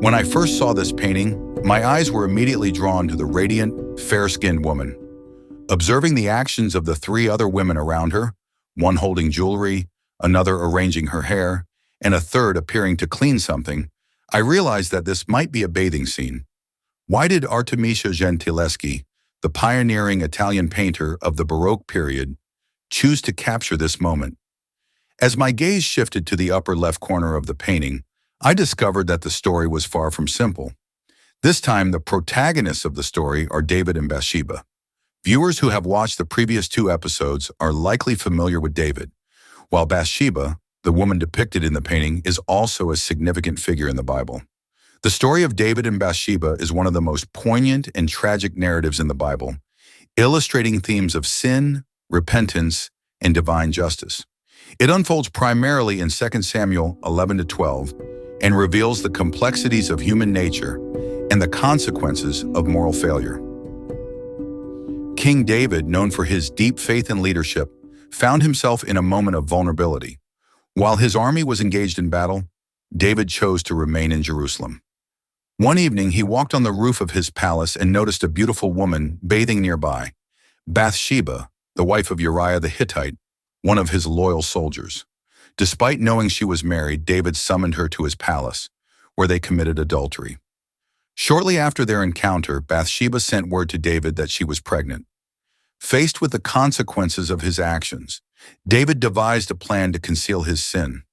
When I first saw this painting, my eyes were immediately drawn to the radiant, fair-skinned woman. Observing the actions of the three other women around her, one holding jewelry, another arranging her hair, and a third appearing to clean something, I realized that this might be a bathing scene. Why did Artemisia Gentileschi, the pioneering Italian painter of the Baroque period, choose to capture this moment? As my gaze shifted to the upper left corner of the painting, I discovered that the story was far from simple. This time, the protagonists of the story are David and Bathsheba. Viewers who have watched the previous two episodes are likely familiar with David, while Bathsheba, the woman depicted in the painting, is also a significant figure in the Bible. The story of David and Bathsheba is one of the most poignant and tragic narratives in the Bible, illustrating themes of sin, repentance, and divine justice. It unfolds primarily in 2 Samuel 11-12 and reveals the complexities of human nature and the consequences of moral failure. King David, known for his deep faith and leadership, found himself in a moment of vulnerability. While his army was engaged in battle, David chose to remain in Jerusalem. One evening, he walked on the roof of his palace and noticed a beautiful woman bathing nearby, Bathsheba, the wife of Uriah the Hittite, one of his loyal soldiers. Despite knowing she was married, David summoned her to his palace, where they committed adultery. Shortly after their encounter, Bathsheba sent word to David that she was pregnant. Faced with the consequences of his actions, David devised a plan to conceal his sin.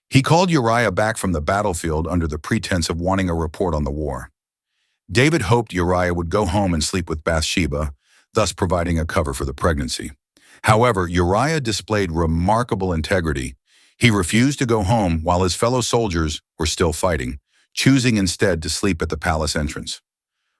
He called Uriah back from the battlefield under the pretense of wanting a report on the war. David hoped Uriah would go home and sleep with Bathsheba, thus providing a cover for the pregnancy. However, Uriah displayed remarkable integrity. He refused to go home while his fellow soldiers were still fighting, choosing instead to sleep at the palace entrance.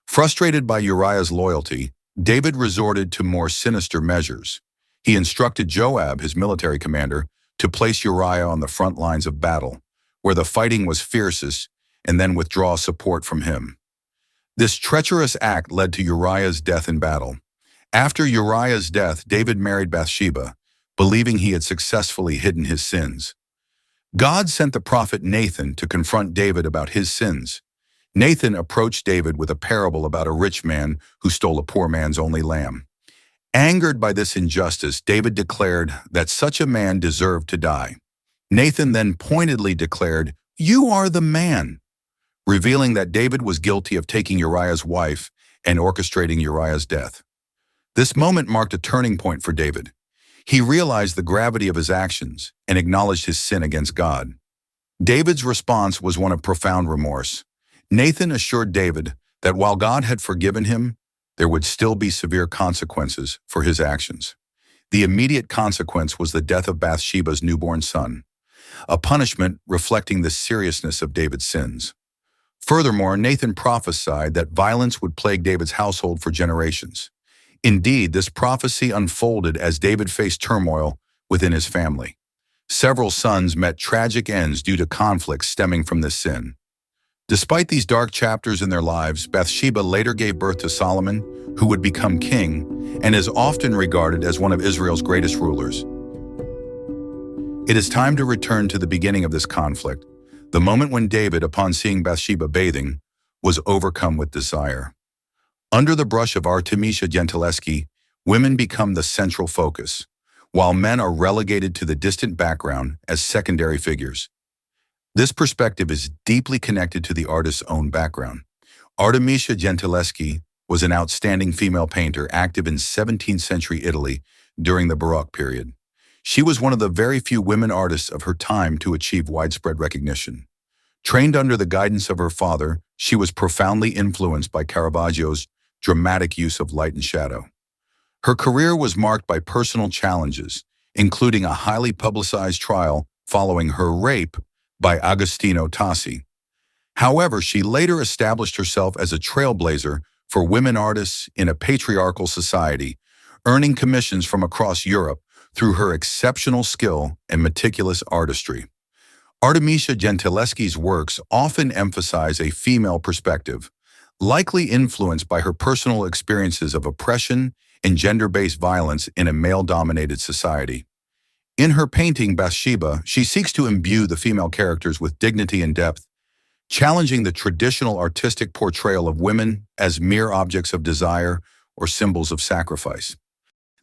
Frustrated by Uriah's loyalty, David resorted to more sinister measures. He instructed Joab, his military commander, to place Uriah on the front lines of battle, where the fighting was fiercest, and then withdraw support from him. This treacherous act led to Uriah's death in battle. After Uriah's death, David married Bathsheba, believing he had successfully hidden his sins. God sent the prophet Nathan to confront David about his sins. Nathan approached David with a parable about a rich man who stole a poor man's only lamb. Angered by this injustice, David declared that such a man deserved to die. Nathan then pointedly declared, "You are the man," revealing that David was guilty of taking Uriah's wife and orchestrating Uriah's death. This moment marked a turning point for David. He realized the gravity of his actions and acknowledged his sin against God. David's response was one of profound remorse. Nathan assured David that while God had forgiven him, there would still be severe consequences for his actions. The immediate consequence was the death of Bathsheba's newborn son, a punishment reflecting the seriousness of David's sins. Furthermore, Nathan prophesied that violence would plague David's household for generations. Indeed, this prophecy unfolded as David faced turmoil within his family. Several sons met tragic ends due to conflicts stemming from this sin. Despite these dark chapters in their lives, Bathsheba later gave birth to Solomon, who would become king and is often regarded as one of Israel's greatest rulers. It is time to return to the beginning of this conflict, the moment when David, upon seeing Bathsheba bathing, was overcome with desire. Under the brush of Artemisia Gentileschi, women become the central focus, while men are relegated to the distant background as secondary figures. This perspective is deeply connected to the artist's own background. Artemisia Gentileschi was an outstanding female painter active in 17th century Italy during the Baroque period. She was one of the very few women artists of her time to achieve widespread recognition. Trained under the guidance of her father, she was profoundly influenced by Caravaggio's dramatic use of light and shadow. Her career was marked by personal challenges, including a highly publicized trial following her rape by Agostino Tassi. However, she later established herself as a trailblazer for women artists in a patriarchal society, earning commissions from across Europe through her exceptional skill and meticulous artistry. Artemisia Gentileschi's works often emphasize a female perspective, likely influenced by her personal experiences of oppression and gender-based violence in a male-dominated society. In her painting, Bathsheba, she seeks to imbue the female characters with dignity and depth, challenging the traditional artistic portrayal of women as mere objects of desire or symbols of sacrifice.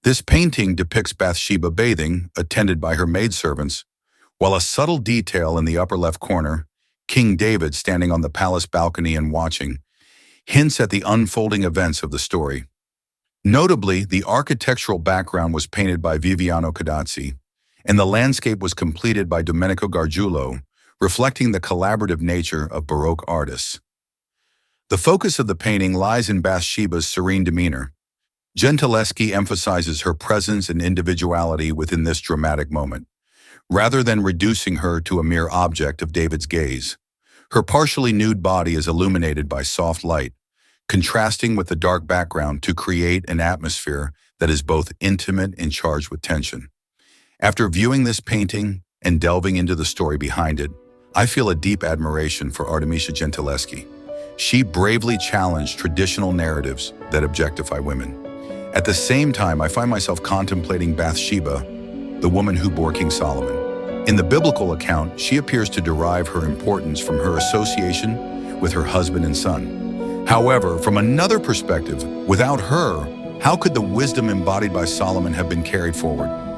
This painting depicts Bathsheba bathing, attended by her maidservants, while a subtle detail in the upper left corner, King David standing on the palace balcony and watching, hints at the unfolding events of the story. Notably, the architectural background was painted by Viviano Codazzi, and the landscape was completed by Domenico Gargiulo, reflecting the collaborative nature of Baroque artists. The focus of the painting lies in Bathsheba's serene demeanor. Gentileschi emphasizes her presence and individuality within this dramatic moment, rather than reducing her to a mere object of David's gaze. Her partially nude body is illuminated by soft light, contrasting with the dark background to create an atmosphere that is both intimate and charged with tension. After viewing this painting and delving into the story behind it, I feel a deep admiration for Artemisia Gentileschi. She bravely challenged traditional narratives that objectify women. At the same time, I find myself contemplating Bathsheba, the woman who bore King Solomon. In the biblical account, she appears to derive her importance from her association with her husband and son. However, from another perspective, without her, how could the wisdom embodied by Solomon have been carried forward?